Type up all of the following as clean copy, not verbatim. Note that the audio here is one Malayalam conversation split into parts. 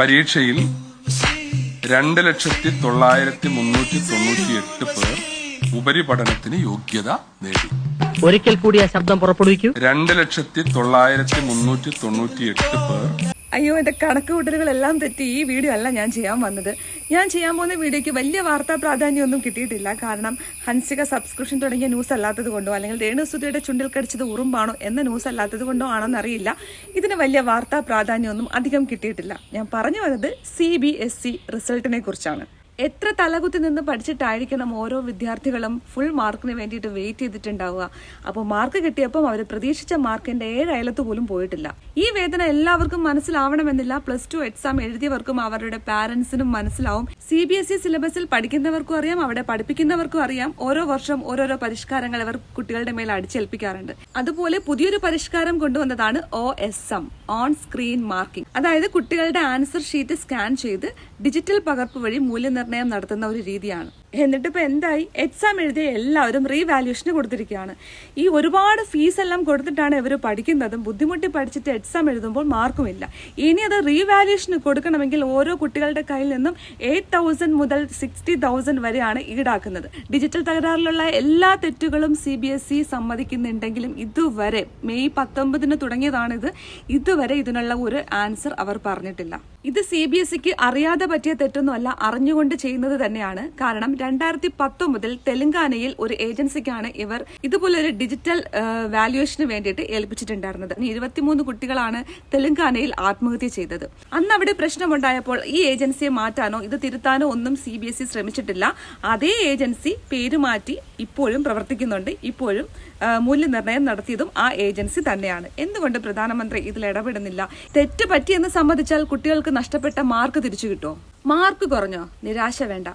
പരീക്ഷയിൽ 2,998,000 പേർ ഉപരിപഠനത്തിന് യോഗ്യത നേടി. ഒരിക്കൽ കൂടി ആ ശബ്ദം പുറപ്പെടുവിക്കൂ. 2,998,000 പേർ. അയ്യോ, എന്റെ കണക്കുകൂട്ടലുകളെല്ലാം തെറ്റി. ഈ വീഡിയോ അല്ല ഞാൻ ചെയ്യാൻ വന്നത്. ഞാൻ ചെയ്യാൻ പോകുന്ന വീഡിയോയ്ക്ക് വലിയ വാർത്താ പ്രാധാന്യമൊന്നും കിട്ടിയിട്ടില്ല. കാരണം ഹൻസിക സബ്സ്ക്രിപ്ഷൻ തുടങ്ങിയ ന്യൂസ് അല്ലാത്തത് കൊണ്ടോ അല്ലെങ്കിൽ രേണുസുതിയുടെ ചുണ്ടിൽ കടിച്ചത് ഉറുമ്പാണോ എന്ന ന്യൂസ് അല്ലാത്തത് കൊണ്ടോ ആണെന്നറിയില്ല, ഇതിന് വലിയ വാർത്താ പ്രാധാന്യമൊന്നും അധികം കിട്ടിയിട്ടില്ല. ഞാൻ പറഞ്ഞു വന്നത് CBSE റിസൾട്ടിനെ കുറിച്ചാണ്. എത്ര തലകുത്തി നിന്ന് പഠിച്ചിട്ടായിരിക്കണം ഓരോ വിദ്യാർത്ഥികളും ഫുൾ മാർക്കിന് വേണ്ടിയിട്ട് വെയിറ്റ് ചെയ്തിട്ടുണ്ടാവുക. അപ്പോൾ മാർക്ക് കിട്ടിയപ്പം അവർ പ്രതീക്ഷിച്ച മാർക്കിന്റെ 7 അയലത്ത് പോലും പോയിട്ടില്ല. ഈ വേദന എല്ലാവർക്കും മനസ്സിലാവണമെന്നില്ല. +2 എക്സാം എഴുതിയവർക്കും അവരുടെ പാരന്റ്സിനും മനസ്സിലാവും. CBSE സിലബസിൽ പഠിക്കുന്നവർക്കും അറിയാം, അവിടെ പഠിപ്പിക്കുന്നവർക്കും അറിയാം. ഓരോ വർഷം ഓരോരോ പരിഷ്കാരങ്ങൾ അവർ കുട്ടികളുടെ മേൽ അടിച്ചേൽപ്പിക്കാറുണ്ട്. അതുപോലെ പുതിയൊരു പരിഷ്കാരം കൊണ്ടുവന്നതാണ് OSM, ഓൺ സ്ക്രീൻ മാർക്കിംഗ്. അതായത് കുട്ടികളുടെ ആൻസർ ഷീറ്റ് സ്കാൻ ചെയ്ത് ഡിജിറ്റൽ പകർപ്പ് വഴി മൂല്യനിർണ്ണയം നടത്തുന്ന ഒരു രീതിയാണ്. എന്നിട്ട് ഇപ്പൊ എന്തായി? എക്സാം എഴുതിയ എല്ലാവരും റീവാല്യൂഷന് കൊടുത്തിരിക്കുകയാണ്. ഈ ഒരുപാട് ഫീസ് എല്ലാം കൊടുത്തിട്ടാണ് ഇവർ പഠിക്കുന്നതും. ബുദ്ധിമുട്ടി പഠിച്ചിട്ട് എക്സാം എഴുതുമ്പോൾ മാർക്കുമില്ല. ഇനി അത് റീവാല്യൂഷന് കൊടുക്കണമെങ്കിൽ ഓരോ കുട്ടികളുടെ കയ്യിൽ നിന്നും 8,000 മുതൽ 60,000 വരെയാണ് ഈടാക്കുന്നത്. ഡിജിറ്റൽ തകരാറിലുള്ള എല്ലാ തെറ്റുകളും CBSE സമ്മതിക്കുന്നുണ്ടെങ്കിലും ഇതുവരെ May 19 തുടങ്ങിയതാണിത്. ഇതുവരെ ഇതിനുള്ള ഒരു ആൻസർ അവർ പറഞ്ഞിട്ടില്ല. ഇത് CBSEക്ക് അറിയാതെ പറ്റിയ തെറ്റൊന്നുമല്ല, അറിഞ്ഞുകൊണ്ട് ചെയ്യുന്നത് തന്നെയാണ്. കാരണം 2019 തെലങ്കാനയിൽ ഒരു ഏജൻസിക്കാണ് ഇവർ ഇതുപോലൊരു ഡിജിറ്റൽ വാല്യുവേഷന് വേണ്ടിയിട്ട് ഏൽപ്പിച്ചിട്ടുണ്ടായിരുന്നത്. 23 കുട്ടികളാണ് തെലങ്കാനയിൽ ആത്മഹത്യ ചെയ്തത്. അന്ന് അവിടെ പ്രശ്നമുണ്ടായപ്പോൾ ഈ ഏജൻസിയെ മാറ്റാനോ ഇത് തിരുത്താനോ ഒന്നും CBSE ശ്രമിച്ചിട്ടില്ല. അതേ ഏജൻസി പേരുമാറ്റി ഇപ്പോഴും പ്രവർത്തിക്കുന്നുണ്ട്. ഇപ്പോഴും മൂല്യനിർണ്ണയം നടത്തിയതും ആ ഏജൻസി തന്നെയാണ്. എന്തുകൊണ്ട് പ്രധാനമന്ത്രി ഇതിൽ ഇടപെടുന്നില്ല? തെറ്റ് പറ്റിയെന്ന് സമ്മതിച്ചാൽ കുട്ടികൾക്ക് നഷ്ടപ്പെട്ട മാർക്ക് തിരിച്ചു കിട്ടുമോ? മാർക്ക് കുറഞ്ഞോ? നിരാശ വേണ്ട.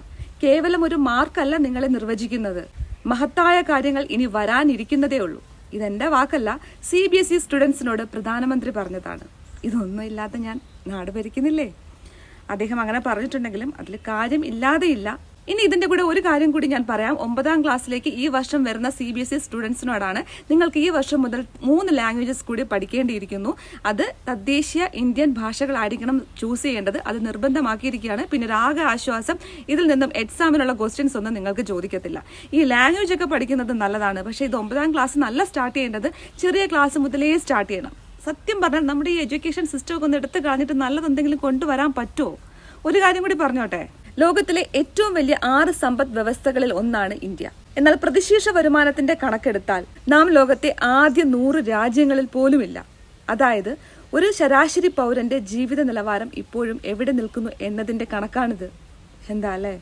കേവലം ഒരു മാർക്കല്ല നിങ്ങളെ നിർവചിക്കുന്നത്. മഹത്തായ കാര്യങ്ങൾ ഇനി വരാനിരിക്കുന്നതേ ഉള്ളൂ. ഇതെന്റെ വാക്കല്ല, CBSE സ്റ്റുഡൻസിനോട് പ്രധാനമന്ത്രി പറഞ്ഞതാണ്. ഇതൊന്നും ഇല്ലാതെ ഞാൻ നാട് ഭരിക്കുന്നില്ലേ? അദ്ദേഹം അങ്ങനെ പറഞ്ഞിട്ടുണ്ടെങ്കിലും അതിൽ കാര്യം ഇല്ലാതെയില്ല. ഇനി ഇതിന്റെ കൂടെ ഒരു കാര്യം കൂടി ഞാൻ പറയാം. 9ാം ക്ലാസ്സിലേക്ക് ഈ വർഷം വരുന്ന CBSE സ്റ്റുഡൻസിനോടാണ്, നിങ്ങൾക്ക് ഈ വർഷം മുതൽ 3 ലാംഗ്വേജസ് കൂടി പഠിക്കേണ്ടിയിരിക്കുന്നു. അത് തദ്ദേശീയ ഇന്ത്യൻ ഭാഷകളായിരിക്കണം ചൂസ് ചെയ്യേണ്ടത്. അത് നിർബന്ധമാക്കിയിരിക്കുകയാണ്. പിന്നെ ആകെ ആശ്വാസം, ഇതിൽ നിന്നും എക്സാമിനുള്ള ക്വസ്റ്റ്യൻസ് ഒന്നും നിങ്ങൾക്ക് ചോദിക്കത്തില്ല. ഈ ലാംഗ്വേജ് ഒക്കെ പഠിക്കുന്നത് നല്ലതാണ്, പക്ഷേ ഇത് 9ാം ക്ലാസ് നല്ല സ്റ്റാർട്ട് ചെയ്യേണ്ടത് ചെറിയ ക്ലാസ് മുതലേ സ്റ്റാർട്ട് ചെയ്യണം. സത്യം പറഞ്ഞാൽ നമ്മുടെ ഈ എഡ്യൂക്കേഷൻ സിസ്റ്റം ഒക്കെ ഒന്ന് എടുത്തു കളഞ്ഞിട്ട് നല്ലതെന്തെങ്കിലും കൊണ്ടുവരാൻ പറ്റുമോ? ഒരു കാര്യം കൂടി പറഞ്ഞോട്ടെ. ലോകത്തിലെ ഏറ്റവും വലിയ 6 സമ്പദ് വ്യവസ്ഥകളിൽ ഒന്നാണ് ഇന്ത്യ. എന്നാൽ പ്രതിശീർഷ വരുമാനത്തിന്റെ കണക്കെടുത്താൽ നാം ലോകത്തെ ആദ്യ 100 രാജ്യങ്ങളിൽ പോലുമില്ല. അതായത് ഒരു ശരാശരി പൗരന്റെ ജീവിത നിലവാരം ഇപ്പോഴും എവിടെ നിൽക്കുന്നു എന്നതിന്റെ കണക്കാണിത്. എന്താ അല്ലേ?